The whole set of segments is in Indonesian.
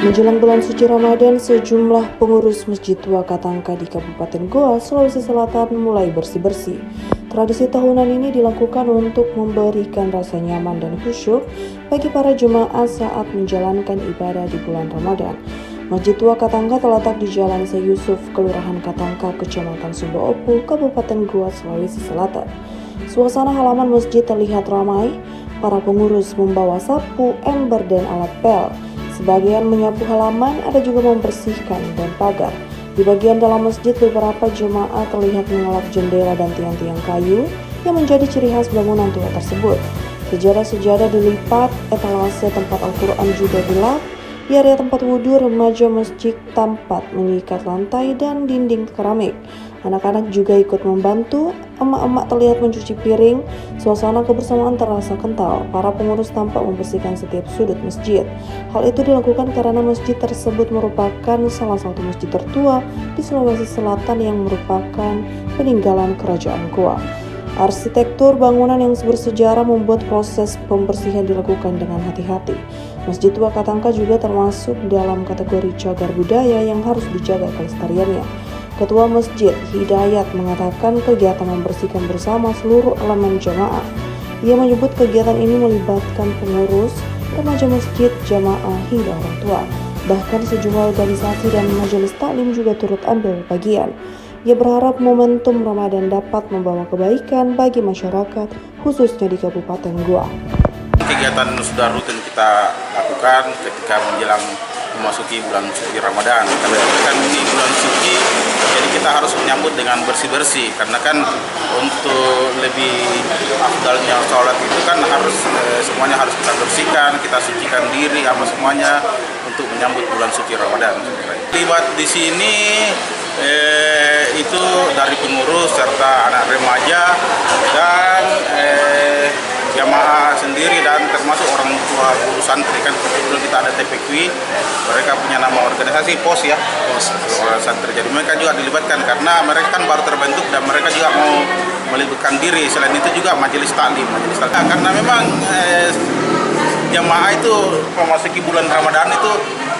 Menjelang bulan suci Ramadan, sejumlah pengurus Masjid Tua Katangka di Kabupaten Goa, Sulawesi Selatan mulai bersih-bersih. Tradisi tahunan ini dilakukan untuk memberikan rasa nyaman dan khusyuk bagi para jemaah saat menjalankan ibadah di bulan Ramadan. Masjid Tua Katangka terletak di Jalan Syekh Yusuf, Kelurahan Katangka, Kecamatan Sumba Opu, Kabupaten Goa, Sulawesi Selatan. Suasana halaman masjid terlihat ramai. Para pengurus membawa sapu, ember, dan alat pel. Sebagian menyapu halaman, ada juga membersihkan dan pagar. Di bagian dalam masjid, beberapa jemaah terlihat mengelak jendela dan tiang-tiang kayu yang menjadi ciri khas bangunan tua tersebut. Sejadah-sejadah dilipat, etalase tempat Al-Quran juga dilap. Di area tempat wudhu, remaja masjid tampak mengikat lantai dan dinding keramik. Anak-anak juga ikut membantu, emak-emak terlihat mencuci piring. Suasana kebersamaan terasa kental. Para pengurus tampak membersihkan setiap sudut masjid. Hal itu dilakukan karena masjid tersebut merupakan salah satu masjid tertua di Sulawesi Selatan yang merupakan peninggalan Kerajaan Goa. Arsitektur bangunan yang bersejarah membuat proses pembersihan dilakukan dengan hati-hati. Masjid Tua Katangka juga termasuk dalam kategori cagar budaya yang harus dijaga kelestariannya. Ketua Masjid Hidayat mengatakan kegiatan membersihkan bersama seluruh elemen jamaah. Ia menyebut kegiatan ini melibatkan pengurus, remaja masjid, jamaah hingga orang tua. Bahkan sejumlah organisasi dan majelis taklim juga turut ambil bagian. Ia berharap momentum Ramadan dapat membawa kebaikan bagi masyarakat, khususnya di Kabupaten Goa. Kegiatan sudah rutin kita lakukan ketika menjelang memasuki bulan suci Ramadan. Karena kan ini bulan suci, jadi kita harus menyambut dengan bersih-bersih. Karena kan untuk lebih afdalnya sholat itu kan harus semuanya harus kita bersihkan, kita sucikan diri, apa semuanya untuk menyambut bulan suci Ramadan. Terlibat di sini itu dari pengurus serta anak remaja dan jamaah sendiri dan termasuk orang tua guru santri. Kan kebetulan kita ada TPQ, mereka punya nama organisasi POS ya, POS orang santri. Jadi mereka juga dilibatkan karena mereka kan baru terbentuk dan mereka juga mau melibatkan diri. Selain itu juga majelis taklim. Karena memang jamaah itu memasuki bulan Ramadan itu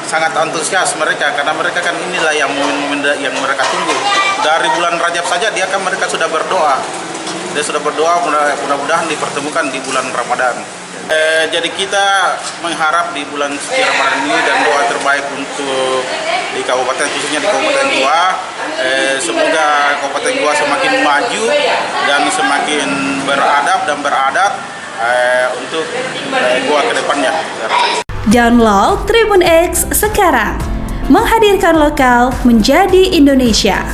sangat antusias mereka, karena mereka kan inilah yang momen-momen yang mereka tunggu. Dari bulan Rajab saja mereka sudah berdoa. Dia sudah berdoa mudah-mudahan dipertemukan di bulan Ramadan. Jadi kita mengharap di bulan suci Ramadan ini dan doa terbaik untuk di kabupaten, khususnya di Kabupaten Goa. Semoga Kabupaten Goa semakin maju dan semakin beradab dan beradat untuk Goa ke depannya. Download Tribun X sekarang, menghadirkan lokal menjadi Indonesia.